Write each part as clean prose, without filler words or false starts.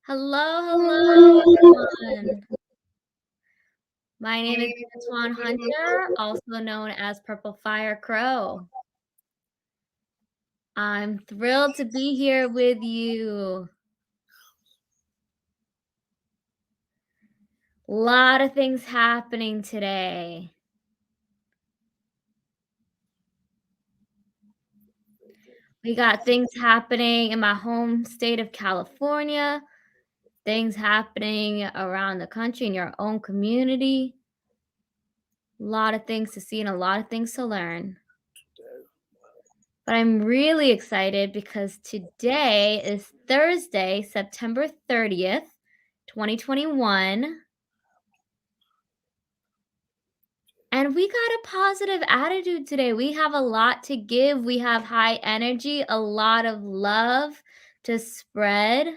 Hello, hello, everyone. My name is Antoine Hunter, also known as PurpleFireCrow. I'm thrilled to be here with you. A lot of things happening today. We got things happening in my home state of California, things happening around the country in your own community. A lot of things to see and a lot of things to learn. But I'm really excited because today is Thursday, September 30th, 2021. And we got a positive attitude today. We have a lot to give. We have high energy, a lot of love to spread.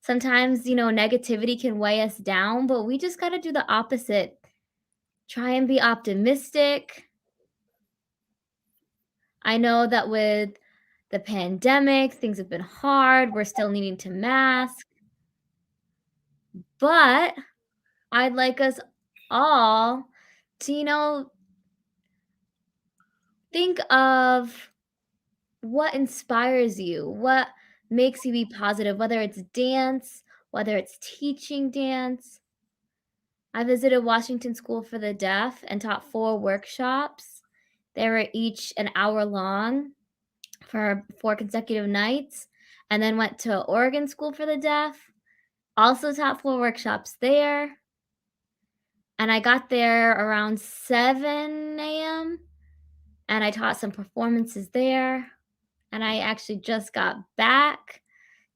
Sometimes, negativity can weigh us down, but we just got to do the opposite. Try and be optimistic. I know that with the pandemic, things have been hard. We're still needing to mask. But I'd like us all to, think of what inspires you, what makes you be positive, whether it's dance, whether it's teaching dance. I visited Washington School for the Deaf and taught 4 workshops. They were each an hour long for 4 consecutive nights, and then went to Oregon School for the Deaf. Also taught 4 workshops there. And I got there around 7 a.m. and I taught some performances there. And I actually just got back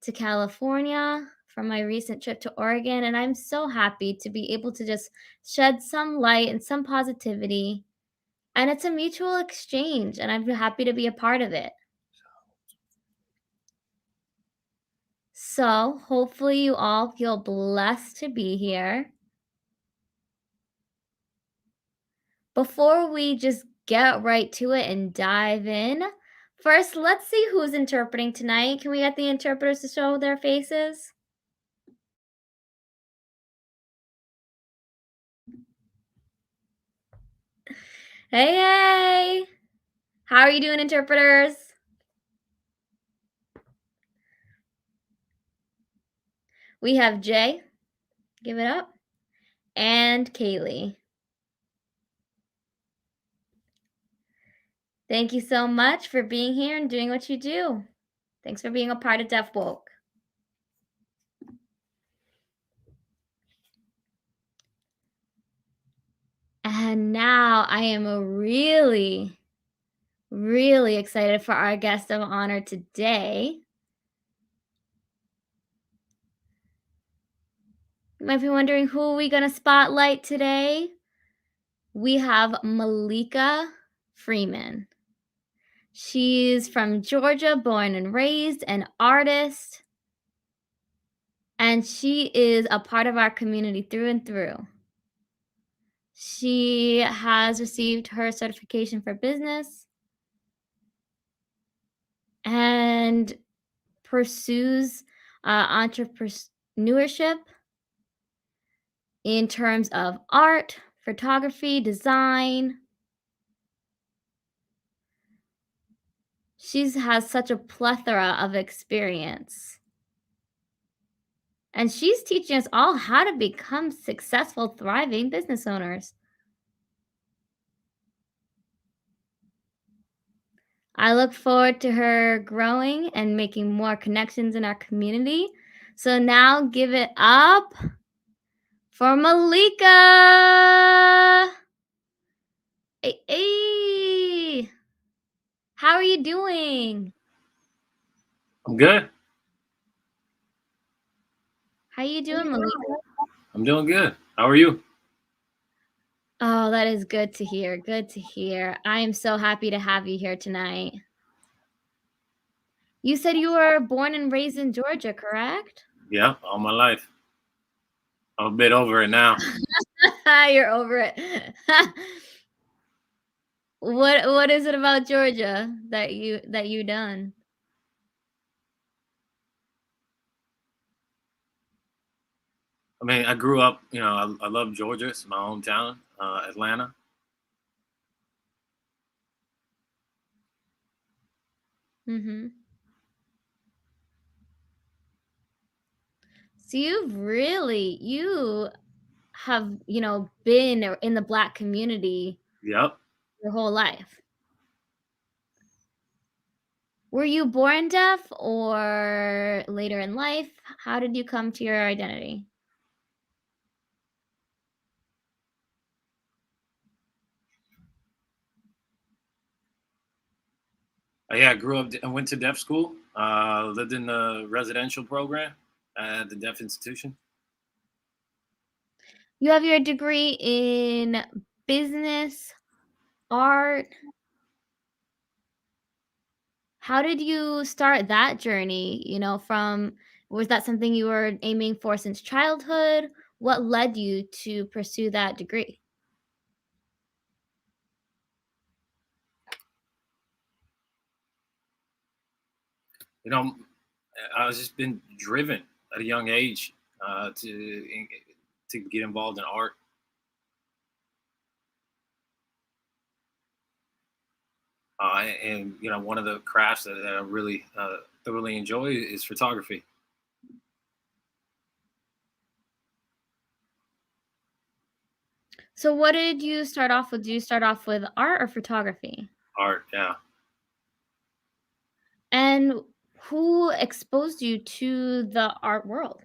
to California from my recent trip to Oregon. And I'm so happy to be able to just shed some light and some positivity. And it's a mutual exchange, and I'm happy to be a part of it. So hopefully you all feel blessed to be here. Before we just get right to it and dive in, first, let's see who's interpreting tonight. Can we get the interpreters to show their faces? Hey, hey! How are you doing, interpreters? We have Jay, give it up, and Kaylee. Thank you so much for being here and doing what you do. Thanks for being a part of Deaf Woke. And now I am really excited for our guest of honor today. You might be wondering, who are we going to spotlight today? We have Malika Freeman. She's from Georgia, born and raised, an artist, and she is a part of our community through and through. She has received her certification for business and pursues entrepreneurship in terms of art, photography, design. She has such a plethora of experience. And she's teaching us all how to become successful, thriving business owners. I look forward to her growing and making more connections in our community. So now give it up for Malika. Hey. How are you doing? I'm good. How you doing, Malika? I'm doing good. How are you? Oh, that is good to hear. Good to hear. I am so happy to have you here tonight. You said you were born and raised in Georgia, correct? Yeah, all my life. I'm a bit over it now. You're over it. What is it about Georgia that you done? I mean, I grew up. I love Georgia. It's my hometown. Atlanta. Mhm. So you have, been in the Black community Yep. your whole life. Were you born deaf or later in life? How did you come to your identity? Yeah, I grew up. I went to deaf school. Lived in the residential program at the deaf institution. You have your degree in business, art. How did you start that journey, from was that something you were aiming for since childhood? What led you to pursue that degree? You know, I was just been driven at a young age to get involved in art. And one of the crafts that I really thoroughly enjoy is photography. So what did you start off with? Did you start off with art or photography? Art, yeah. And who exposed you to the art world?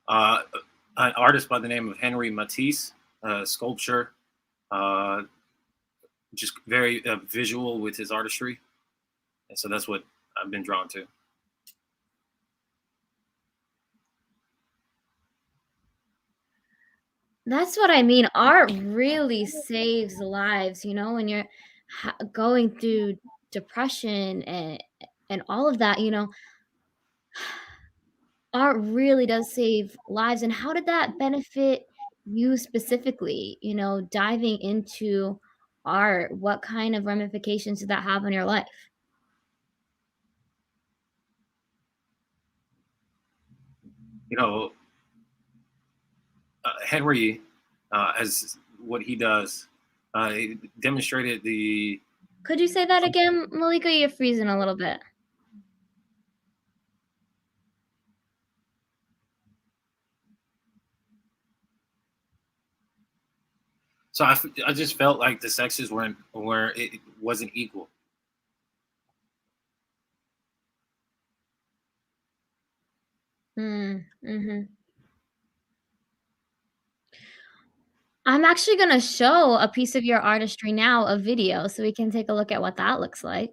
Uh, an artist by the name of Henry Matisse, sculpture, uh, just very visual with his artistry, and so that's what I've been drawn to. That's what I mean. Art really saves lives, when you're going through depression and all of that, art really does save lives. And how did that benefit you specifically, diving into art? What kind of ramifications did that have on your life? You know, Henry, as what he does, he demonstrated the. Could you say that again, Malika? You're freezing a little bit. So I just felt like the sexes weren't where it wasn't equal. Mm, mhm. I'm actually gonna show a piece of your artistry now, a video, so we can take a look at what that looks like.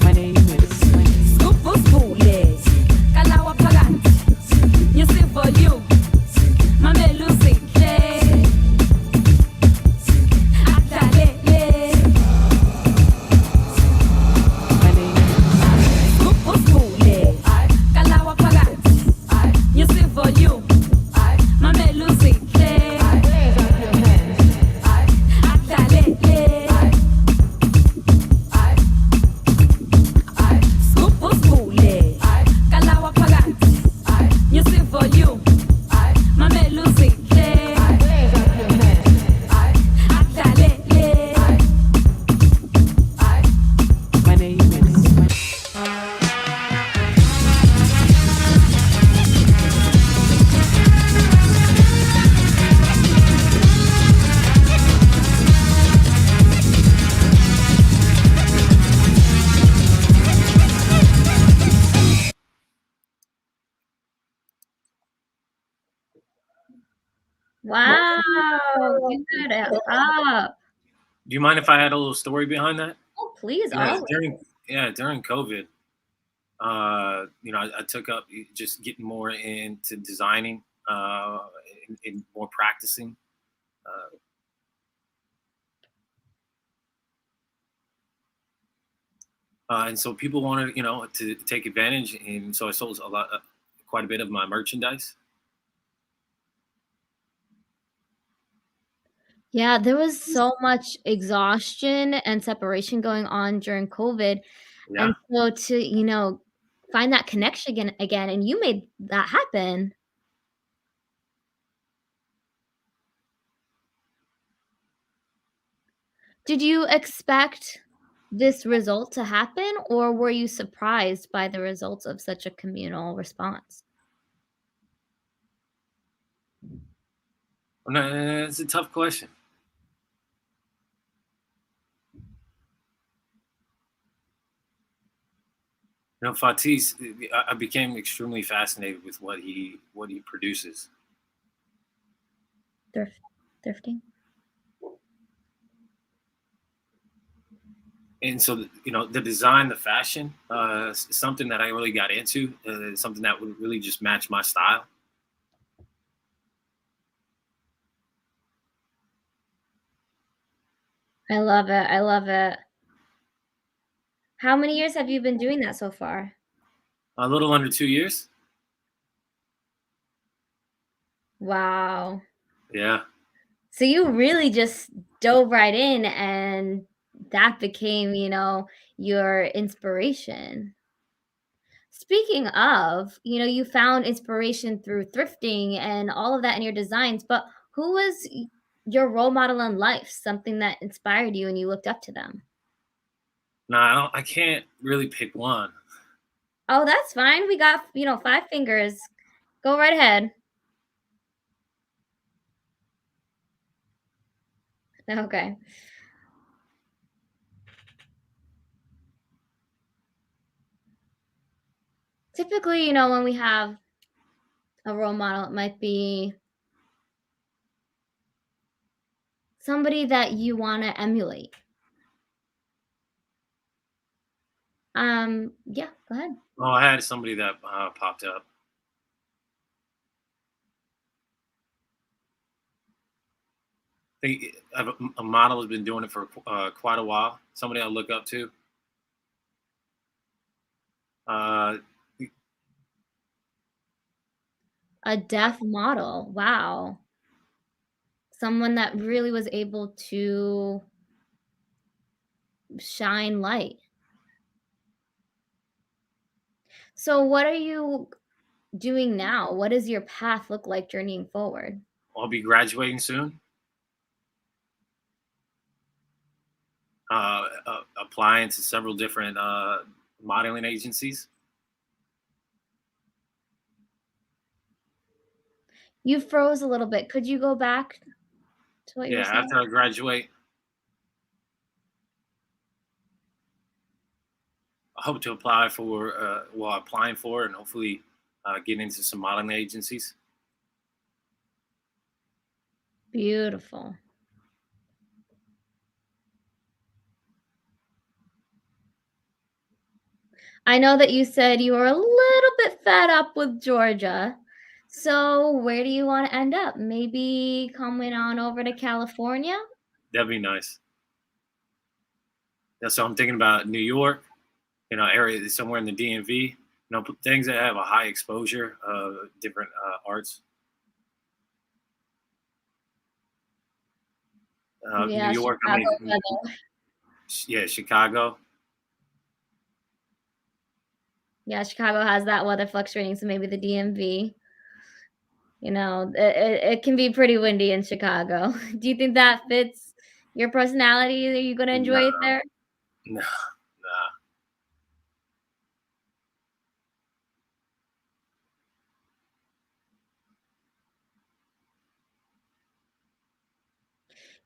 My name is my name my name is Wow, you got it up. Do you mind if I had a little story behind that? Oh, please, Yeah, always. during COVID, I took up just getting more into designing in more practicing. And so people wanted, to take advantage, and so I sold quite a bit of my merchandise. Yeah, there was so much exhaustion and separation going on during COVID, Yeah. and so to, find that connection again, and you made that happen. Did you expect this result to happen, or were you surprised by the results of such a communal response? No, it's a tough question. Fatis, I became extremely fascinated with what he produces. Thrift thrifting? And so, the design, the fashion, something that I really got into, something that would really just match my style. I love it, I love it. How many years have you been doing that so far? A little under 2 years. Wow. Yeah. So you really just dove right in and that became, your inspiration. Speaking of, you found inspiration through thrifting and all of that in your designs, but who was your role model in life? Something that inspired you and you looked up to them? No, I can't really pick one. Oh, that's fine. We got, 5 fingers. Go right ahead. Okay. Typically, when we have a role model, it might be somebody that you wanna emulate. Yeah, go ahead. Oh, I had somebody that popped up. I have a model has been doing it for quite a while. Somebody I look up to. Uh, A deaf model, wow. Someone that really was able to shine light. So what are you doing now? What does your path look like journeying forward? I'll be graduating soon. Applying to several different modeling agencies. You froze a little bit. Could you go back to what you Yeah, were saying? after I graduate, I hope to apply for, applying for, and hopefully get into some modeling agencies. Beautiful. I know that you said you were a little bit fed up with Georgia. So where do you wanna end up? Maybe coming on over to California? That'd be nice. Yeah, so I'm thinking about New York, area somewhere in the DMV. Things that have a high exposure of different arts. New Yeah, York, I Chicago mean, weather. yeah, Chicago. Yeah, Chicago has that weather fluctuating, so maybe the DMV. It can be pretty windy in Chicago. Do you think that fits your personality? Are you gonna No, enjoy it there? no, nah.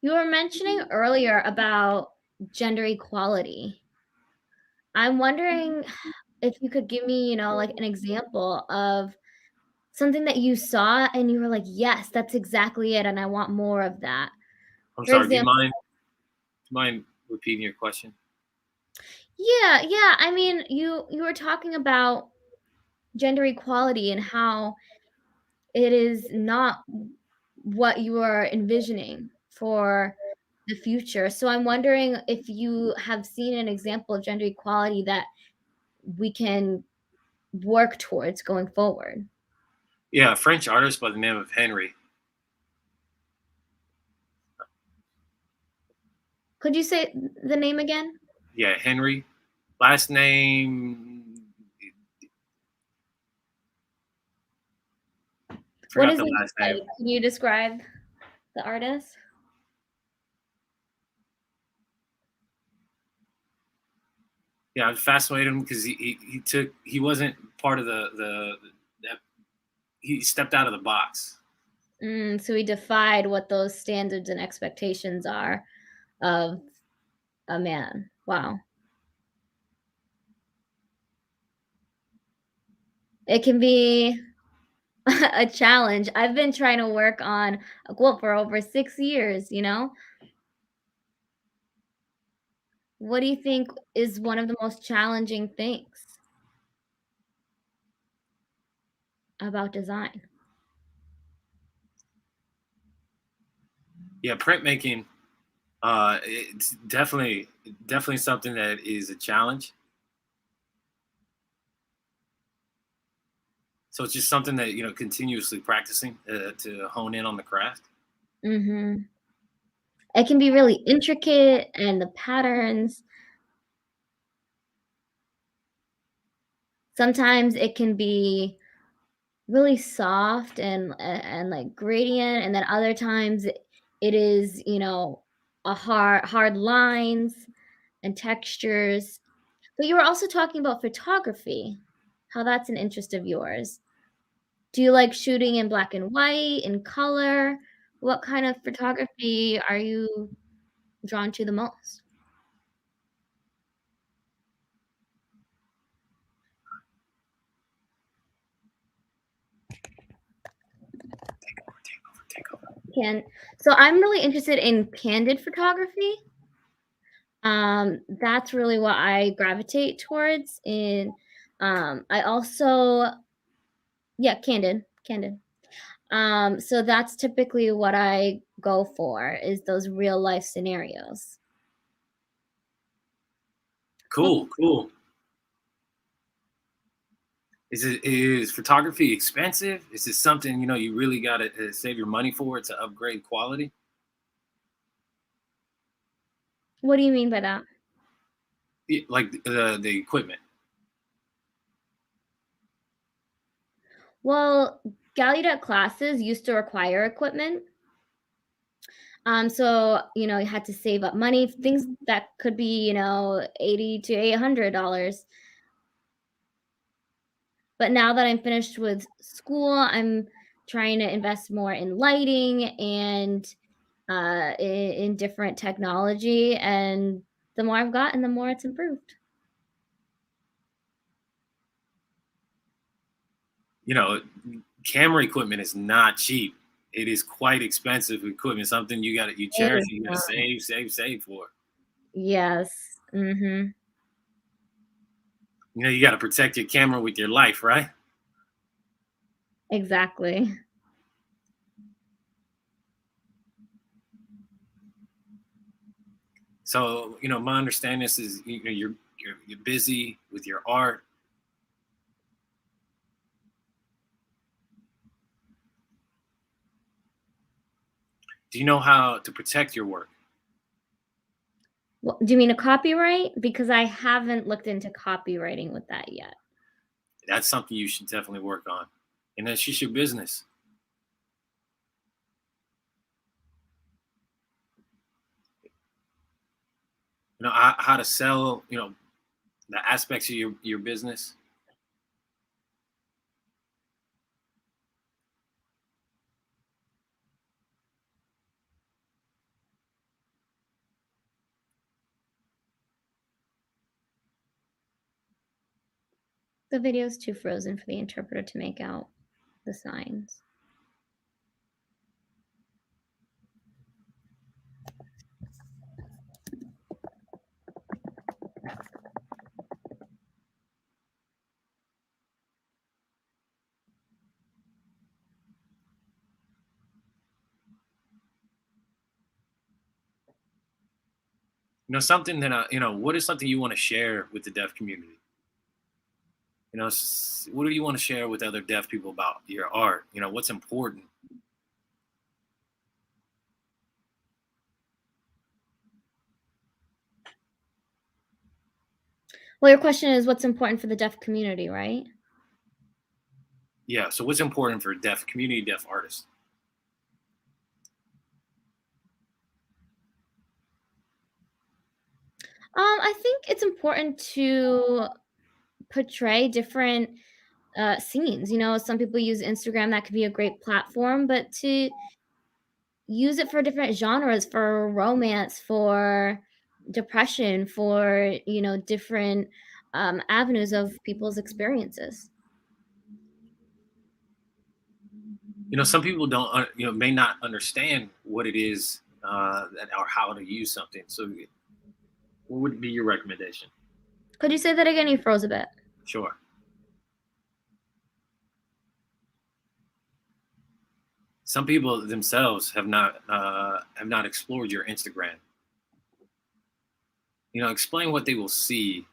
You were mentioning earlier about gender equality. I'm wondering if you could give me, like an example of something that you saw and you were like, "Yes, that's exactly it, and I want more of that." I'm For sorry. Do you example, mind repeating your question? yeah, yeah, I mean, you were talking about gender equality and how it is not what you are envisioning for the future. So I'm wondering if you have seen an example of gender equality that we can work towards going forward. Yeah, a French artist by the name of Henry. Could you say the name again? Yeah, Henry. Last name, What forgot is the it last like? name. Can you describe the artist? Yeah, I was fascinated him because he wasn't part of that he stepped out of the box. So he defied what those standards and expectations are of a man. Wow. It can be a challenge. I've been trying to work on a quilt for over 6 years, you know? What do you think is one of the most challenging things about design? Yeah, printmaking. It's definitely something that is a challenge. So it's just something that continuously practicing to hone in on the craft. Mhm. It can be really intricate and the patterns. Sometimes it can be really soft and like gradient, and then other times it is, a hard lines and textures. But you were also talking about photography, how that's an interest of yours. Do you like shooting in black and white, in color? What kind of photography are you drawn to the most? Take over. Can So I'm really interested in candid photography. That's really what I gravitate towards. I also, yeah, candid. So that's typically what I go for is those real life scenarios. What Cool. Is photography expensive? Is it something you really got to save your money for to upgrade quality? what do you mean by that? Like the equipment. Well, Gallaudet classes used to require equipment. So, you had to save up money, things that could be, 80 to $800. But now that I'm finished with school, I'm trying to invest more in lighting and in different technology. And the more I've gotten, the more it's improved. You know, camera equipment is not cheap. It is quite expensive equipment. Something you It cherish. is You got to not. save for. Yes. You got to protect your camera with your life, right? Exactly. So my understanding is you're busy with your art. Do you know how to protect your work? Do you mean a copyright? Because I haven't looked into copywriting with that yet. That's something you should definitely work on, and that's just your business. How to sell. The aspects of your business. The video's too frozen for the interpreter to make out the signs. Something that what is something you want to share with the deaf community? What do you want to share with other deaf people about your art? What's important? Well, your question is what's important for the deaf community, right? Yeah. So what's important for deaf community, deaf artists? I think it's important to portray different scenes. Some people use Instagram, that could be a great platform, but to use it for different genres, for romance, for depression, for different avenues of people's experiences. Some people don't, may not understand what it is or how to use something. So, what would be your recommendation? Could you say that again? You froze a bit. Sure. Some people themselves have not explored your Instagram. Explain what they will see.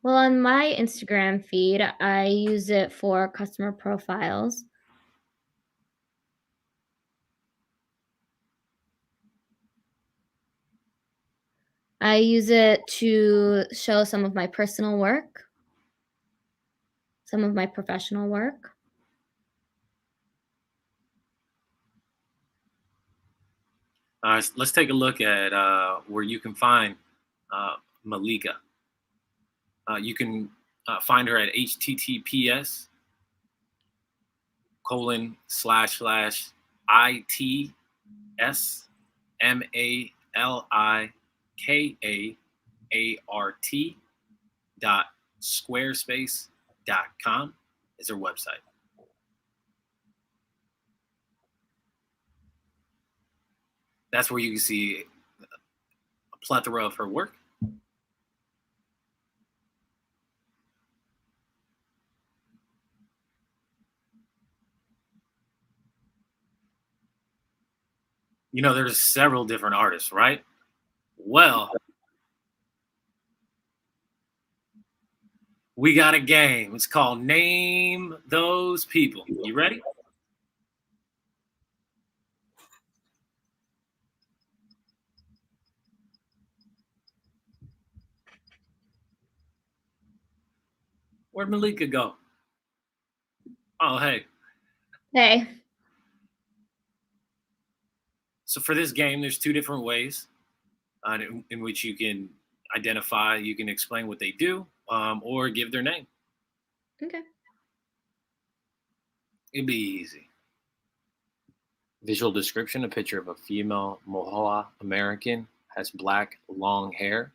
Well, on my Instagram feed, I use it for customer profiles. I use it to show some of my personal work, some of my professional work. Let's take a look at where you can find Malika. You can find her at https:// itsmalikaart.squarespace.com is her website. That's where you can see a plethora of her work. There's several different artists, right? Well, we got a game. It's called Name Those People. You ready? Where'd Malika go? Oh, hey. Hey. So for this game, there's two different ways in which you can identify, you can explain what they do, or give their name. Okay. It'd be easy. Visual description: a picture of a female Mohawk American, has black long hair,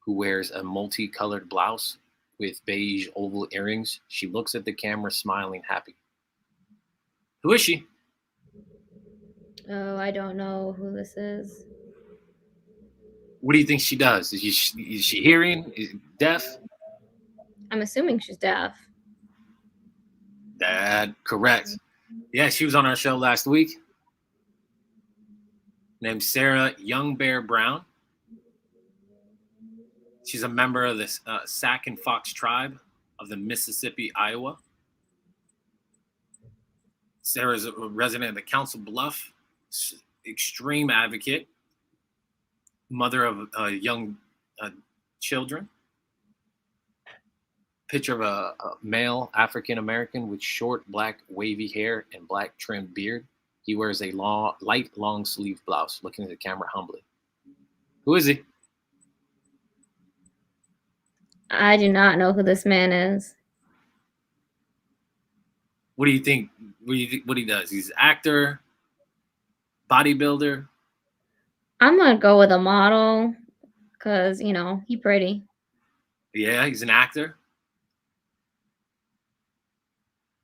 who wears a multicolored blouse with beige oval earrings. She looks at the camera, smiling, happy. Who is she? Oh, I don't know who this is. What do you think she does? Is she hearing? Is deaf? I'm assuming she's deaf. That correct. Yeah, she was on our show last week. Named Sarah Young Bear Brown. She's a member of the Sac and Fox tribe of the Mississippi, Iowa. Sarah's a resident of the Council Bluff, extreme advocate, mother of young children. Picture of a male African American with short black wavy hair and black trimmed beard. He wears a light long sleeve blouse, looking at the camera humbly. Who is he? I do not know who this man is. What do you think? What he does? He's an actor, bodybuilder. I'm gonna go with a model because he pretty. Yeah, he's an actor.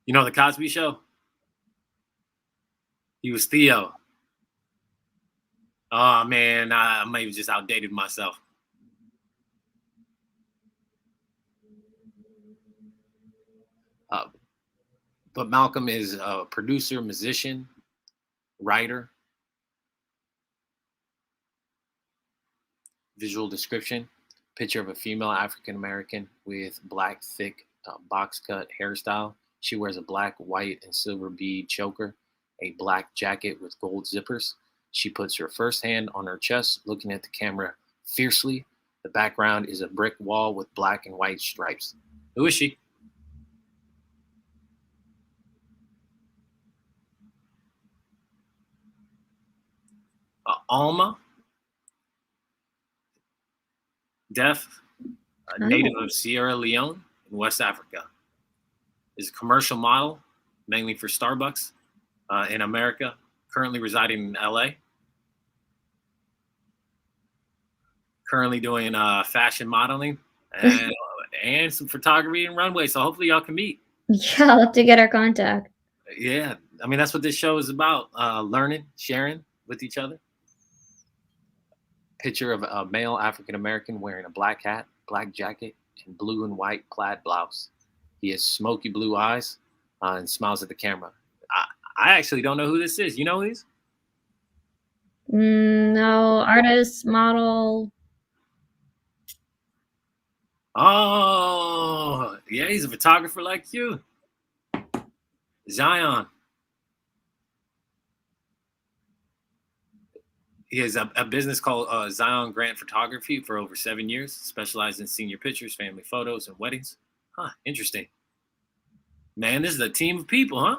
The Cosby Show? He was Theo. Oh, man, I might have just outdated myself. But Malcolm is a producer, musician, writer. Visual description: picture of a female African American with black, thick, box cut hairstyle. She wears a black, white, and silver bead choker, a black jacket with gold zippers. She puts her first hand on her chest, looking at the camera fiercely. The background is a brick wall with black and white stripes. Who is she? Alma, deaf, a native of Sierra Leone in West Africa. Is a commercial model, mainly for Starbucks in America, currently residing in LA. Currently doing fashion modeling and some photography and runway. So hopefully y'all can meet. Yeah, I'll have to get our contact. Yeah, I mean, that's what this show is about, learning, sharing with each other. Picture of a male African-American wearing a black hat, black jacket, and blue and white plaid blouse. He has smoky blue eyes and smiles at the camera. I actually don't know who this is. You know who he is? No, artist, model. Oh, yeah, he's a photographer like you. Zion. He has a business called Zion Grant Photography for over 7 years, specialized in senior pictures, family photos, and weddings. Huh, interesting. Man, this is a team of people, huh?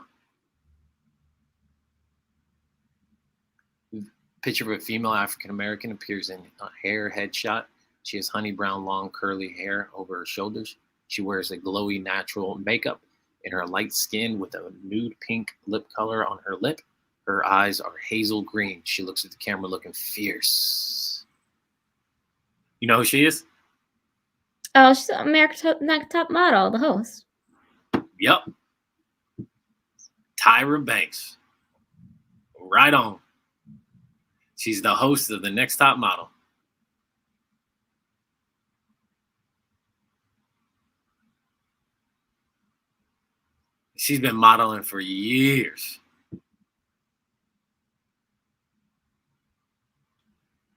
Picture of a female African-American appears in a hair headshot. She has honey brown, long, curly hair over her shoulders. She wears a glowy, natural makeup in her light skin with a nude pink lip color on her lip. Her eyes are hazel green. She looks at the camera looking fierce. You know who she is? Oh, she's America's Next Top Model, the host. Yep. Tyra Banks. Right on. She's the host of the Next Top Model. She's been modeling for years.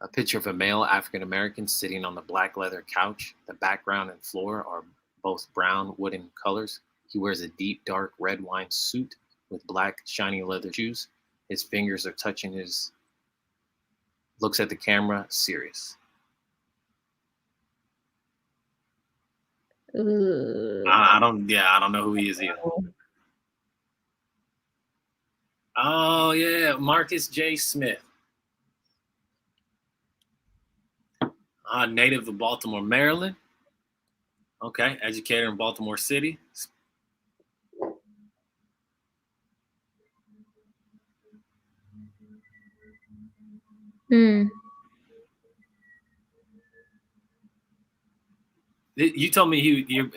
A picture of a male African-American sitting on the black leather couch. The background and floor are both brown wooden colors. He wears a deep, dark red wine suit with black, shiny leather shoes. His fingers are touching his... Looks at the camera, serious. I don't know who he is either. Oh, yeah, Marcus J. Smith. Native of Baltimore, Maryland. Okay, educator in Baltimore City. You told me you.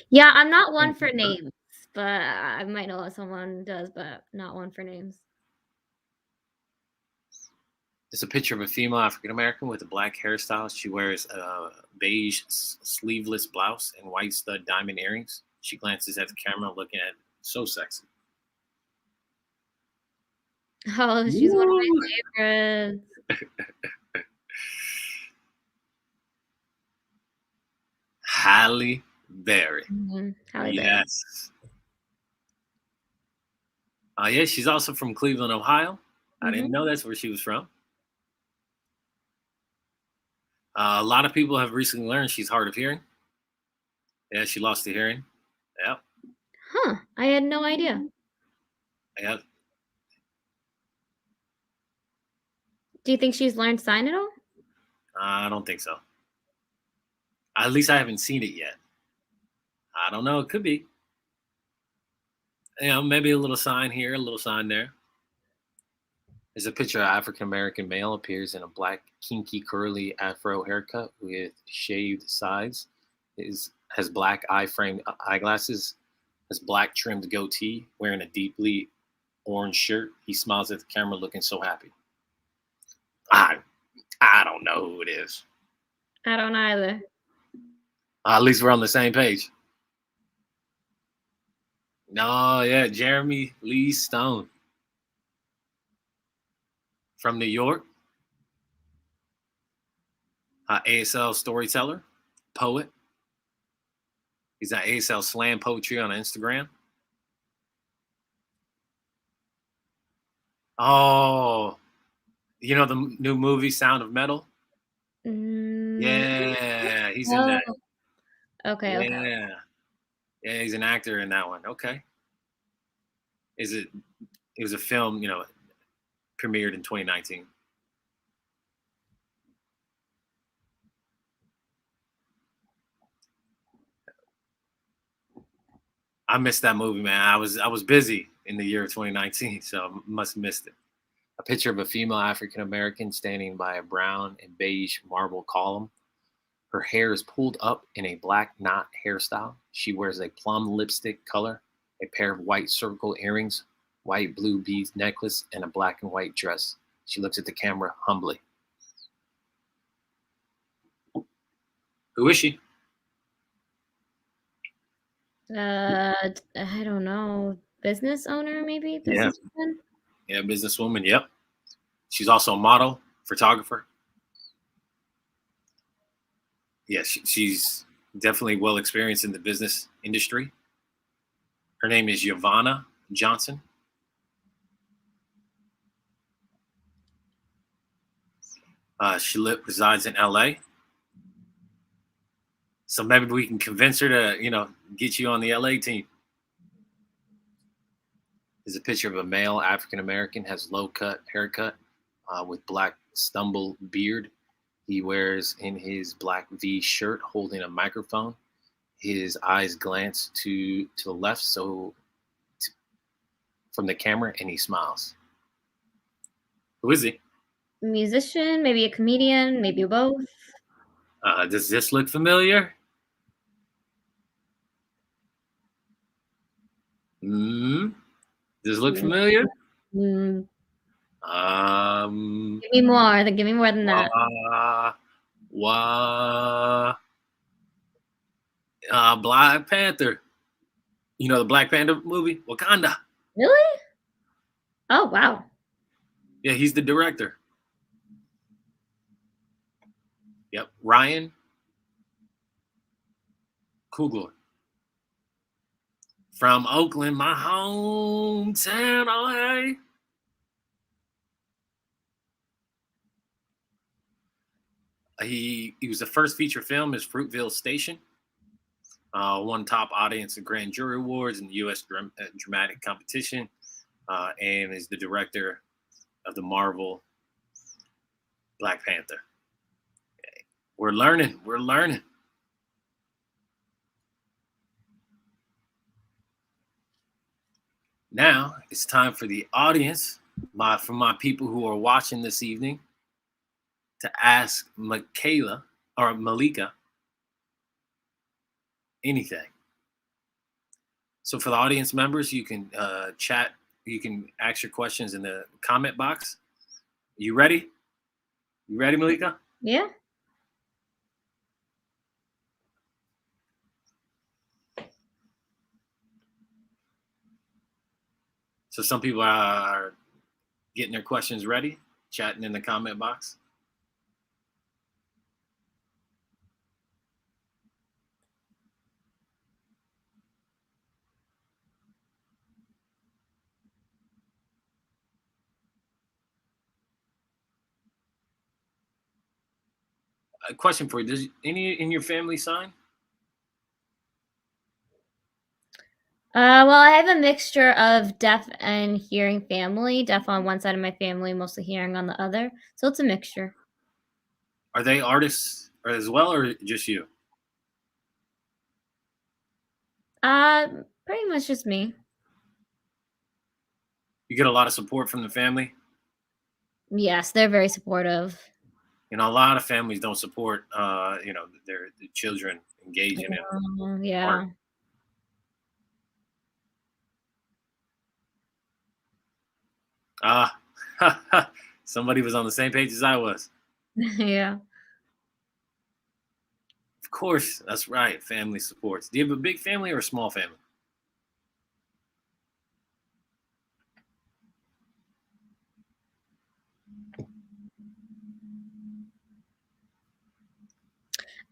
Yeah, I'm not one for names, but I might know what someone does, but not one for names. It's a picture of a female African-American with a black hairstyle. She wears a beige sleeveless blouse and white stud diamond earrings. She glances at the camera looking at it. So sexy. Oh, she's one of my favorites. Halle Berry. Halle Berry. Yes. Yeah, she's also from Cleveland, Ohio. I didn't know that's where she was from. A lot of people have recently learned she's hard of hearing. Yeah, she lost the hearing. Yep. Huh. I had no idea. Yep. Do you think she's learned sign at all? I don't think so. At least I haven't seen it yet. I don't know. It could be. You know, maybe a little sign here, a little sign there. There's a picture of an African-American male appears in a black, kinky, curly afro haircut with shaved sides. Has black eye-framed eyeglasses, has black trimmed goatee, wearing a deeply orange shirt. He smiles at the camera looking so happy. I don't know who it is. I don't either. At least we're on the same page. No, yeah, Jeremy Lee Stone. From New York. ASL storyteller, poet. He's at ASL Slam Poetry on Instagram. Oh, you know the new movie Sound of Metal? Mm, Yeah, he's in oh, that. okay, okay. Yeah, yeah, he's an actor in that one. Okay, is it? It was a film, premiered in 2019. I missed that movie, man. I was busy in the year of 2019, so I must have missed it. A picture of a female African American standing by a brown and beige marble column. Her hair is pulled up in a black knot hairstyle. She wears a plum lipstick color, a pair of white circle earrings, white blue beads necklace, and a black and white dress. She looks at the camera humbly. Who is she? I don't know. Business owner, maybe? Yeah, Businesswoman? yeah, businesswoman. Yep. She's also a model, photographer. Yeah, she's definitely well experienced in the business industry. Her name is Yvonne Johnson. Resides in LA. So maybe we can convince her to, get you on the LA team. There's a picture of a male African American, has low cut haircut with black stumble beard. He wears in his black V shirt holding a microphone. His eyes glance to the left, from the camera, and he smiles. Who is he? Musician, maybe a comedian, maybe both. Does this look familiar? Hmm. Does it look Mm, familiar? mm, Um. give me more. Give me more than that. Wah, wah, Black Panther. You know the Black Panther movie, Wakanda. Really? Oh, wow. Yeah, he's the director. Yep, Ryan Coogler from Oakland, my hometown. Oh hey. He was the first feature film is Fruitville Station. Won top audience and grand jury awards in the U.S. dramatic competition, and is the director of the Marvel Black Panther. We're learning. We're learning. Now it's time for the audience, for my people who are watching this evening, to ask Michaela or Malika anything. So for the audience members, you can chat. You can ask your questions in the comment box. You ready? You ready, Malika? Yeah. So some people are getting their questions ready, chatting in the comment box. A question for you: does any in your family sign? Well, I have a mixture of deaf and hearing family. Deaf on one side of my family, mostly hearing on the other. So it's a mixture. Are they artists as well, or just you? Uh, Pretty much just me. You get a lot of support from the family. Yes, they're very supportive. A lot of families don't support, their children engaging in art. Yeah. Ah, somebody was on the same page as I was. Yeah. Of course, that's right. Family supports. Do you have a big family or a small family?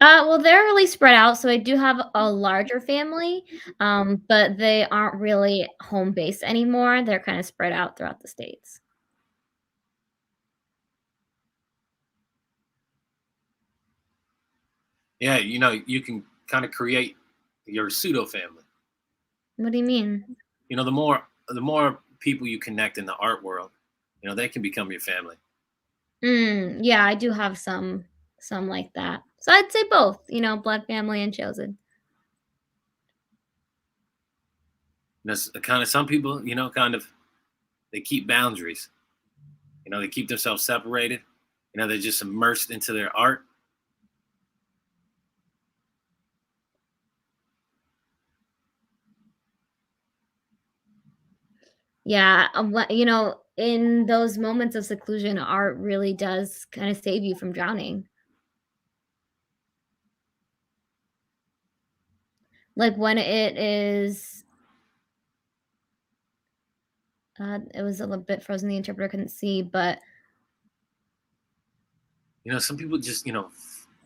Well, they're really spread out, so I do have a larger family, but they aren't really home based anymore. They're kind of spread out throughout the states. Yeah, you can kind of create your pseudo family. What do you mean? The more people you connect in the art world, they can become your family. Yeah, I do have some like that. So I'd say both, blood family and chosen. That's kind of some people, kind of they keep boundaries. They keep themselves separated. They're just immersed into their art. Yeah, in those moments of seclusion, art really does kind of save you from drowning. Like when it was a little bit frozen, the interpreter couldn't see, but Some people just,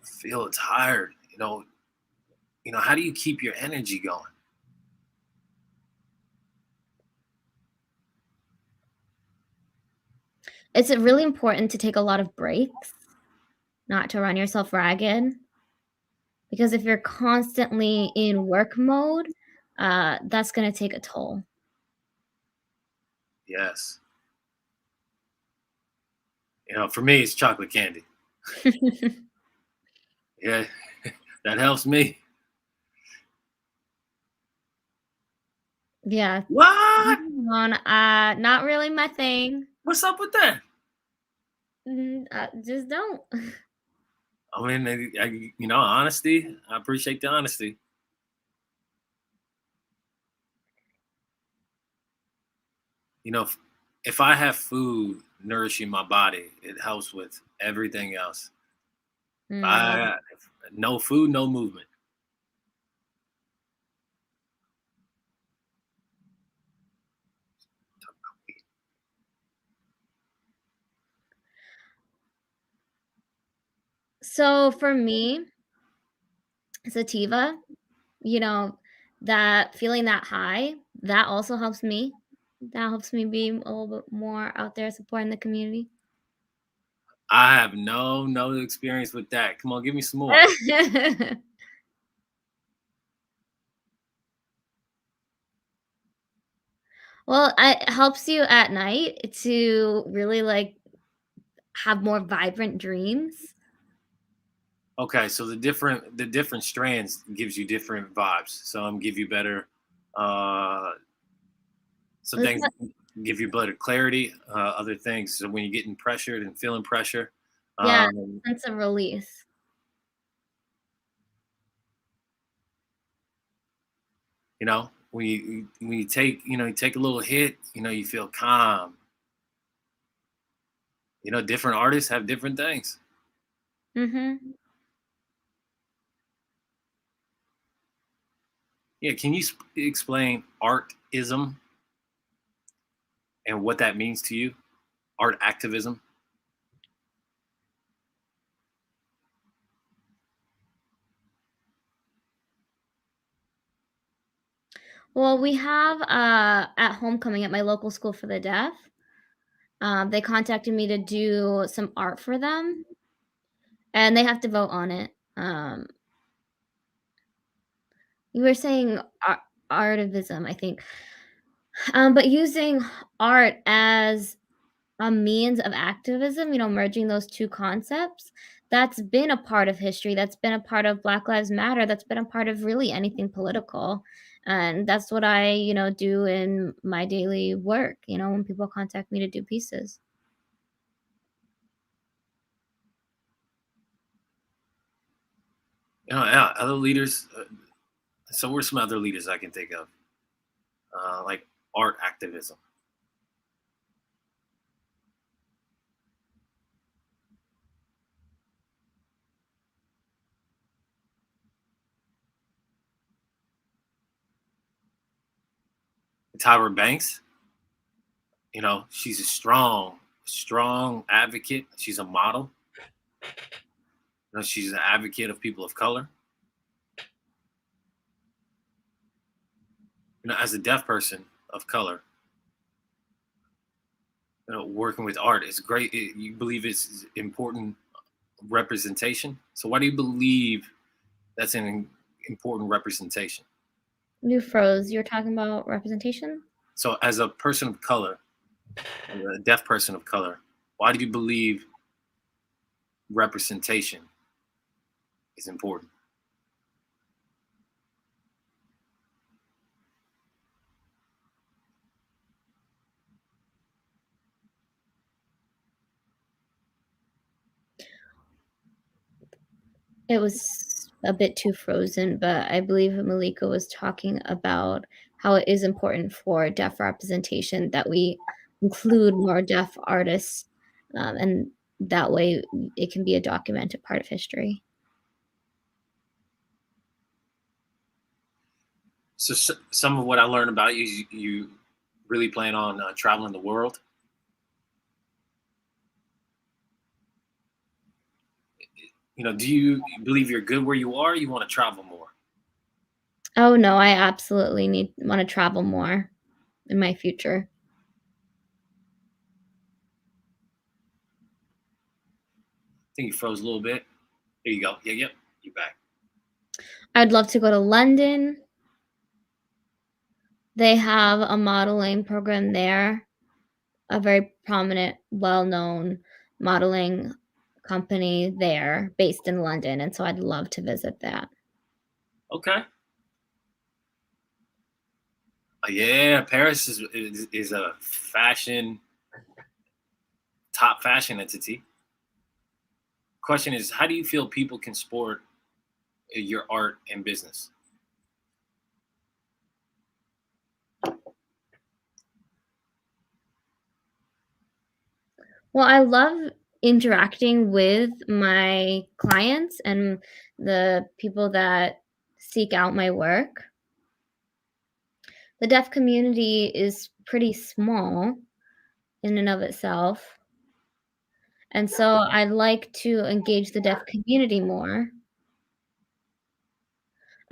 feel tired. How do you keep your energy going? it's really important to take a lot of breaks, not to run yourself ragged. Because if you're constantly in work mode, that's gonna take a toll. Yes. For me, it's chocolate candy. Yeah, that helps me. Yeah. What? Not really my thing. What's up with that? Just don't. I mean, honesty. I appreciate the honesty. If I have food nourishing my body, it helps with everything else. I love it. No food, no movement. So for me, sativa, you know, that feeling that high, that also helps me. That helps me be a little bit more out there supporting the community. I have no experience with that. Come on, give me some more. Well, it helps you at night to really, like, have more vibrant dreams. Okay, so the different strands gives you different vibes. Some give you better, uh, some It's things give you better clarity. Other things, so when you're getting pressured and feeling pressure, yeah, um, sense of release. when you take a little hit, you feel calm. Different artists have different things. Mhm. Yeah, can you explain artism and what that means to you? Art activism. Well, we have, at homecoming at my local school for the deaf, they contacted me to do some art for them, and they have to vote on it. You were saying artivism, I think. But using art as a means of activism, merging those 2 concepts, that's been a part of history, that's been a part of Black Lives Matter, that's been a part of really anything political, and that's what I, do in my daily work, when people contact me to do pieces. Yeah, other leaders. So, where's some other leaders I can think of, like art activism? Tyra Banks. She's a strong advocate. She's a model. She's an advocate of people of color. As a deaf person of color, working with art is great. You believe it's important representation. So why do you believe that's an important representation? You froze. You're talking about representation? So as a person of color, a deaf person of color, why do you believe representation is important? It was a bit too frozen, but I believe Malika was talking about how it is important for deaf representation that we include more deaf artists, and that way it can be a documented part of history. So some of what I learned about you, you really plan on traveling the world. Do you believe you're good where you are? Or you want to travel more? Oh, no, I absolutely wanna travel more in my future. I think you froze a little bit. There you go. Yeah, yep. You're back. I'd love to go to London. They have a modeling program there, a very prominent, well-known modeling company there based in London, and so I'd love to visit that. Okay. Yeah, Paris is a top fashion entity. Question is, how do you feel people can support your art and business? Well, I love interacting with my clients and the people that seek out my work. The deaf community is pretty small in and of itself, and so I'd like to engage the deaf community more.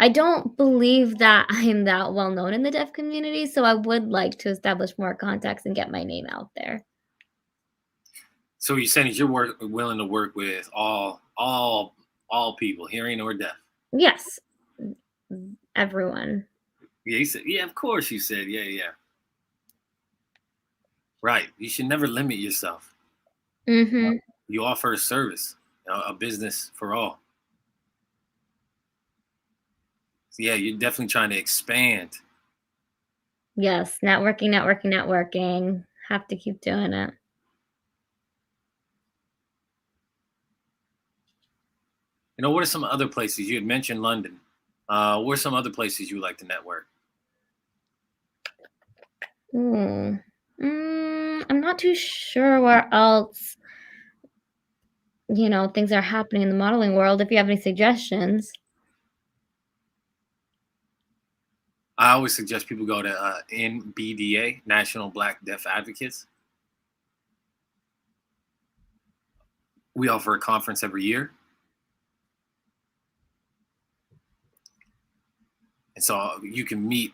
I don't believe that I'm that well known in the deaf community, so I would like to establish more contacts and get my name out there. So you're saying you're willing to work with all people, hearing or deaf? Yes, everyone. Yeah, you said. Yeah, of course you said. Yeah, yeah. Right. You should never limit yourself. Mhm. You offer a service, a business for all. So yeah, you're definitely trying to expand. Yes, networking, networking, networking. Have to keep doing it. What are some other places you had mentioned London? What are some other places you like to network? Ooh. I'm not too sure where else, things are happening in the modeling world. If you have any suggestions. I always suggest people go to NBDA, National Black Deaf Advocates. We offer a conference every year, and so you can meet,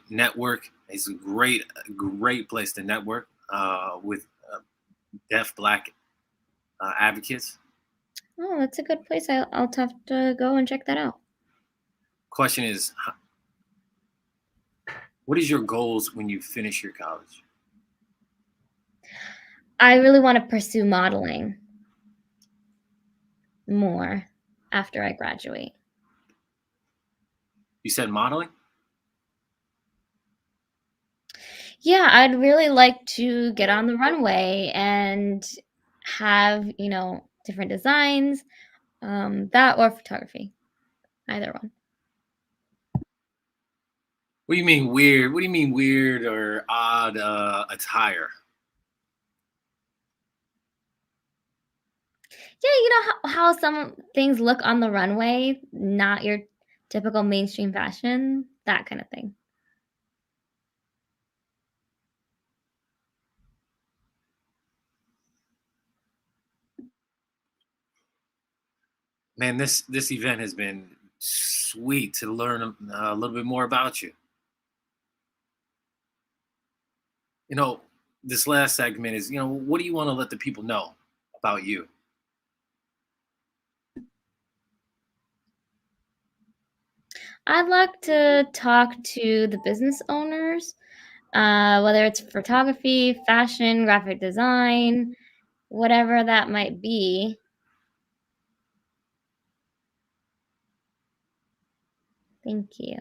network. It's a great place to network with deaf Black advocates. Oh, that's a good place. I'll have to go and check that out. Question is, what is your goals when you finish your college? I really wanna pursue modeling more after I graduate. You said modeling. Yeah, I'd really like to get on the runway and have, different designs, that or photography, either one. What do you mean weird? What do you mean weird or odd attire? Yeah, how some things look on the runway, not your typical mainstream fashion, that kind of thing. Man, this event has been sweet to learn a little bit more about you. You know, this last segment is, what do you want to let the people know about you? I'd like to talk to the business owners, whether it's photography, fashion, graphic design, whatever that might be. Thank you.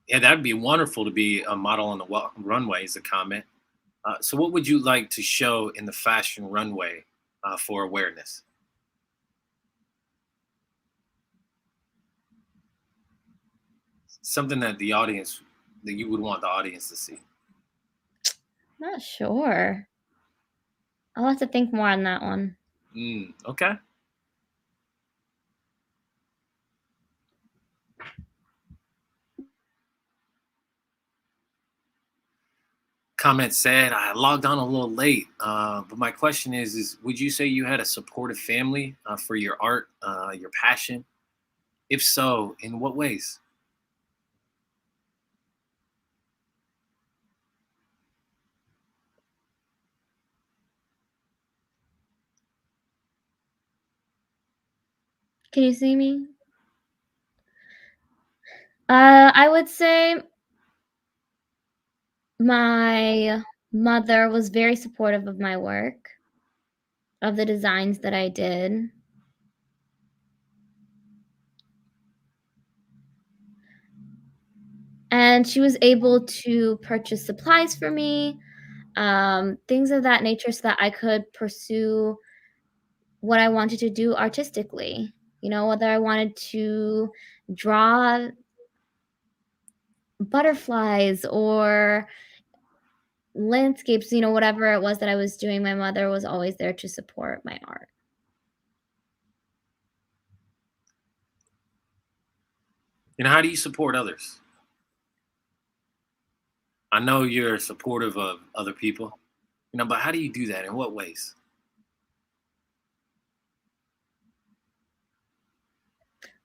Yeah, that'd be wonderful to be a model on the runway. Is a comment. So, what would you like to show in the fashion runway for awareness? Something that you would want the audience to see. Not sure. I'll have to think more on that one. Okay. Comment said, I logged on a little late, but my question is would you say you had a supportive family for your art, your passion? If so, in what ways? Can you see me? I would say my mother was very supportive of my work, of the designs that I did. And she was able to purchase supplies for me, things of that nature so that I could pursue what I wanted to do artistically. Whether I wanted to draw butterflies or landscapes, whatever it was that I was doing, my mother was always there to support my art. How do you support others? I know you're supportive of other people, but how do you do that? In what ways?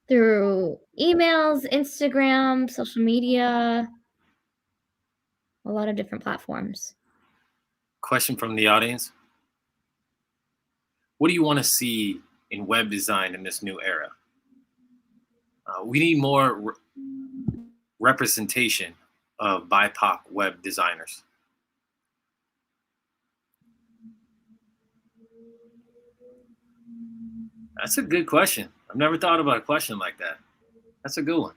Through emails, Instagram, social media, a lot of different platforms. Question from the audience. What do you want to see in web design in this new era? We need more representation of BIPOC web designers. That's a good question. I've never thought about a question like that. That's a good one.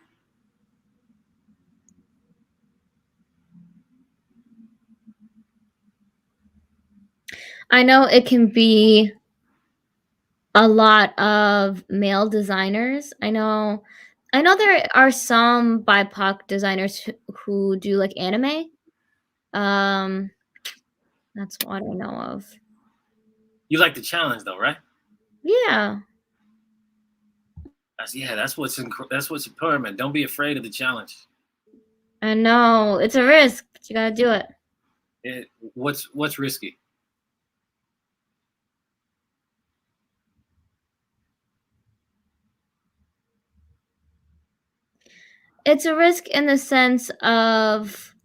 I know it can be a lot of male designers. I know there are some BIPOC designers who do like anime. That's what I know of. You like the challenge, though, right? Yeah. That's what's important. Don't be afraid of the challenge. I know it's a risk, but you gotta do it. What's risky? It's a risk in the sense of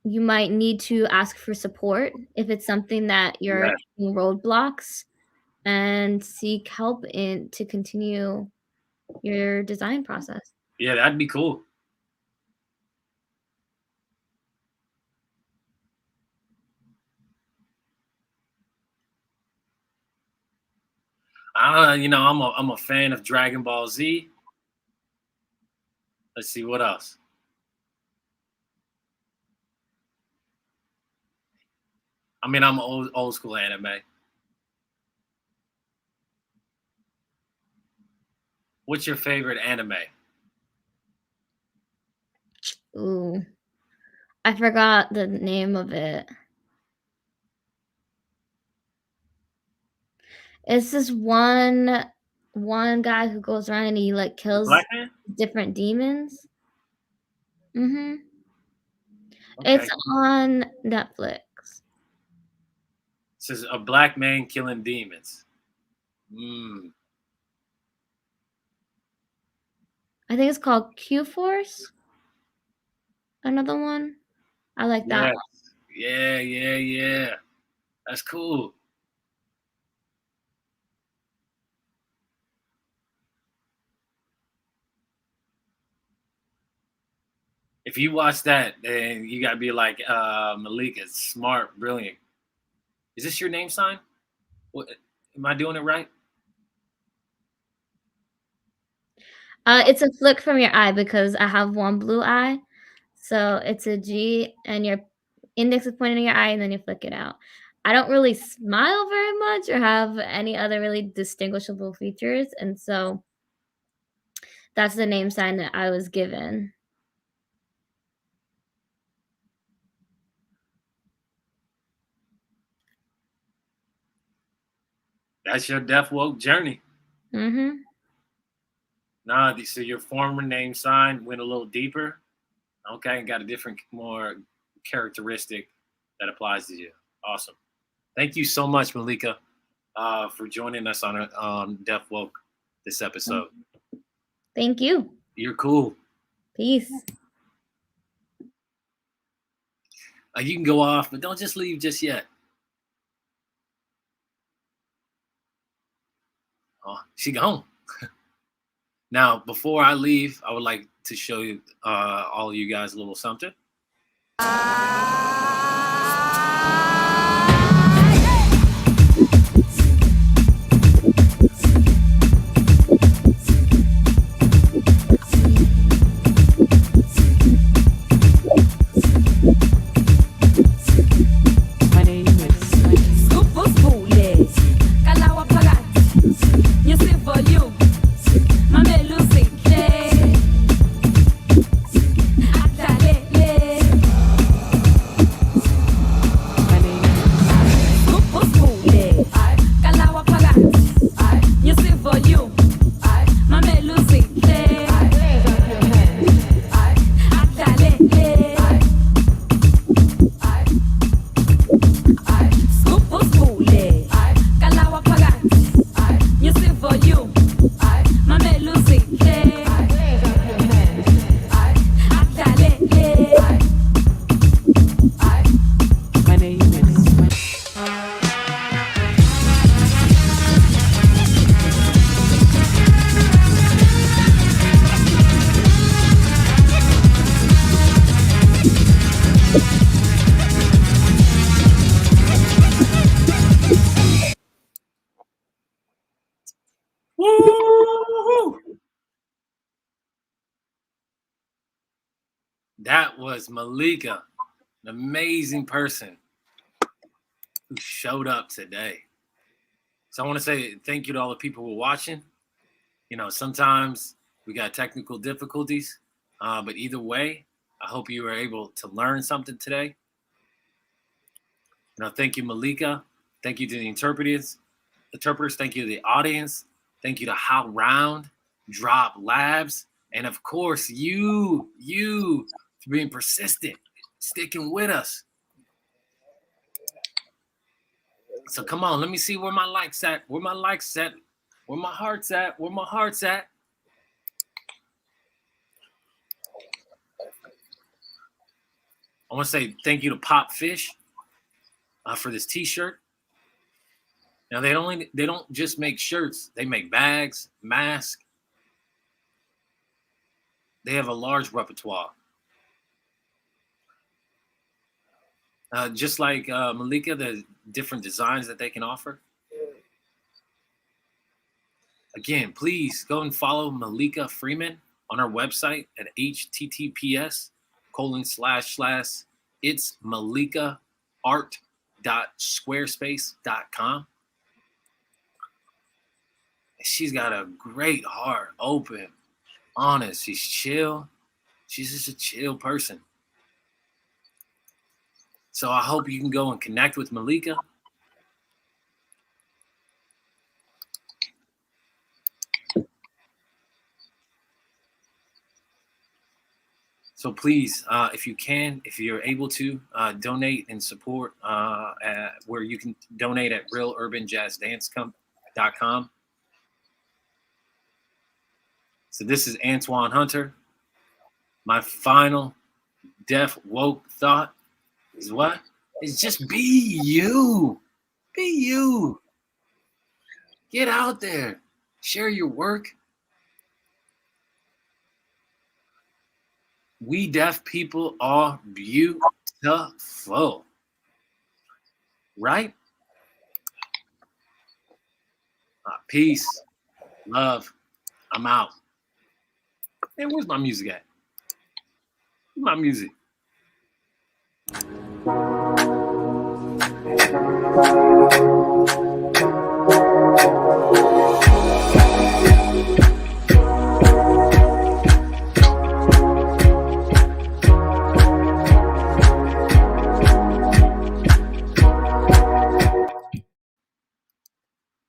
you might need to ask for support if it's something that you're Yeah. hitting roadblocks, and seek help to continue your design process. Yeah, that'd be cool. I'm a fan of Dragon Ball Z. Let's see what else. I'm old school anime. What's your favorite anime? Ooh, I forgot the name of it. It's this one guy who goes around and he kills Black Man? different demons. Mhm. Okay. It's on Netflix. It says a black man killing demons. Mm. I think it's called Q Force. Another one. I like that Yes. one. Yeah. That's cool. If you watch that, then you gotta be like Malika, smart, brilliant. Is this your name sign? What, am I doing it right? It's a flick from your eye because I have one blue eye. So it's a G and your index is pointing at your eye and then you flick it out. I don't really smile very much or have any other really distinguishable features. And so that's the name sign that I was given. That's your death woke journey. Mm-hmm. Nah, so your former name sign went a little deeper. Okay, and got a different, more characteristic that applies to you. Awesome. Thank you so much, Malika, for joining us on Death Woke this episode. Thank you. You're cool. Peace. You can go off, but don't just leave just yet. Oh, she gone. Now, before I leave, I would like to show you all of you guys a little something. My name is my name my name is Woo! That was Malika, an amazing person who showed up today. So I want to say thank you to all the people who are watching. You know, sometimes we got technical difficulties, but either way, I hope you were able to learn something today. You know, thank you, Malika. Thank you to the interpreters. Thank you to the audience. Thank you to How Round, Drop Labs, and of course, you for being persistent, sticking with us. So come on, let me see where my likes at. Where my likes at? Where my heart's at? Where my heart's at? I want to say thank you to Pop Fish for this T-shirt. Now they don't just make shirts; they make bags, masks. They have a large repertoire. Just like Malika, the different designs that they can offer. Again, please go and follow Malika Freeman on our website at https:// it's malikaart.squarespace.com. She's got a great heart, open, honest. She's chill. She's just a chill person. So I hope you can go and connect with Malika. So please, if you can, if you're able to, donate and support where you can donate at realurbanjazzdance.com. So this is Antoine Hunter. My final deaf woke thought is what? Is just be you. Be you. Get out there. Share your work. We deaf people are beautiful. Right? Peace. Love. I'm out. Hey, where's my music at? Where's my music?